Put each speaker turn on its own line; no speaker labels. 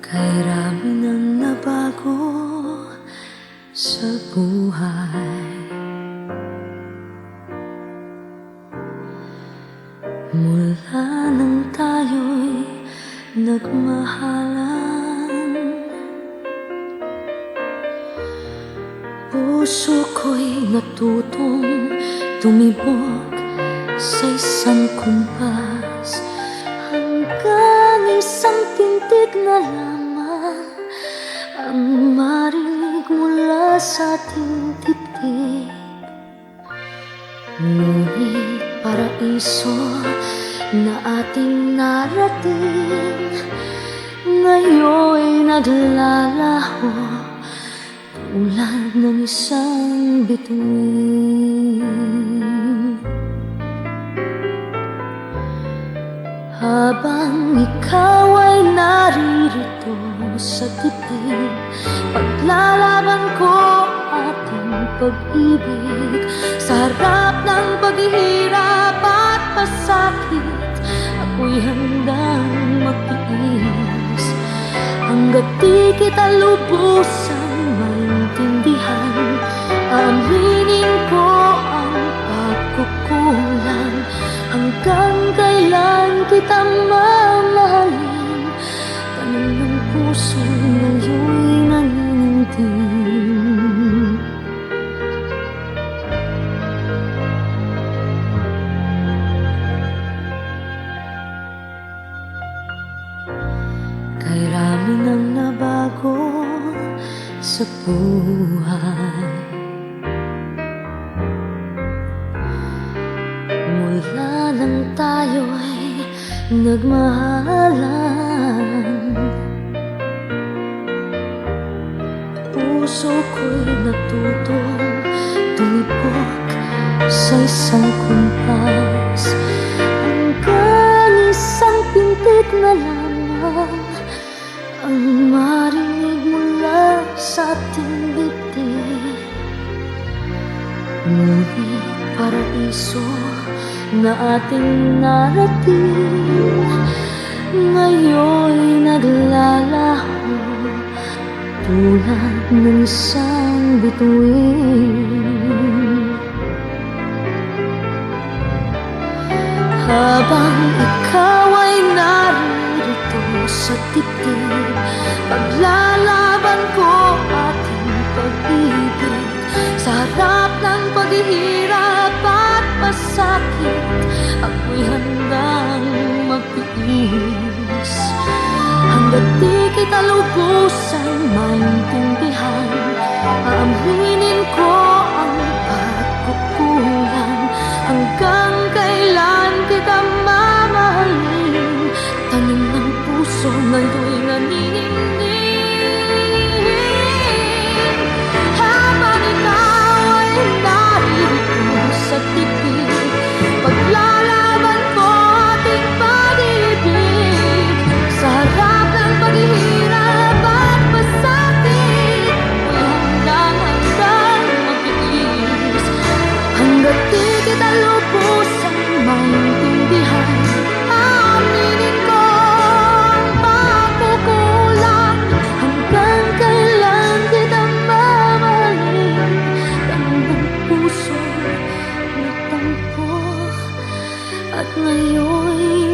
Kay rami nang nabago sa buhay. Mula nang tayo'y nagmahalan, puso ko'y natutong tumibok sa isang kumpas, hanggang isang tintig na lamang ang marinig mula sa ating dibdib. Ngunit paraiso na ating narating ngayon'y naglalaho tulad ng isang bituin. Habang ikaw ay naririto sa dibdib, paglalaban ko ating pag-ibig. Sa harap ng paghihirap at pasakit, ako'y handang magtiis, hanggat di kita lubusan maintindihan. Aminin ko ang pagkukulang, hanggang kailan kita mamahalin. Tanong ng puso ngayon'y nangingitim. Kay rami nang nabago sa buhay. Mula nang tayo'y nagmahalan, puso ko'y natutong tumibok sa isang kumpas, hanggang isang pintig na lamang ang marinig mula sa ating dibdib. Ngunit paraiso na ating narating ngayon'y naglalaho tulad ng isang bituin. Habang ikaw ay naririto sa dibdib, paglalaban ko ating pag-ibig. Sa harap ng paghihirap at pasakit, ako'y handang magtiis, hanggat di kita lubusan maintindihan. Aaminin ko ang pagkukulang, hanggang kailan kita mamahalin. Tanim ng puso ngayon'y nanginginig. Habang ikaw ay naririto sa dibdib, paglalaban ko ating pag-ibig. Sa harap ng paghihirap at pasakit, ako'y handang magtiis, hanggat di kita lubusan maintindihan. Aminin ko ang pagkukulang, hanggang kailan kita mamahalin. Tanong ng puso nagtampo, at ngayon'y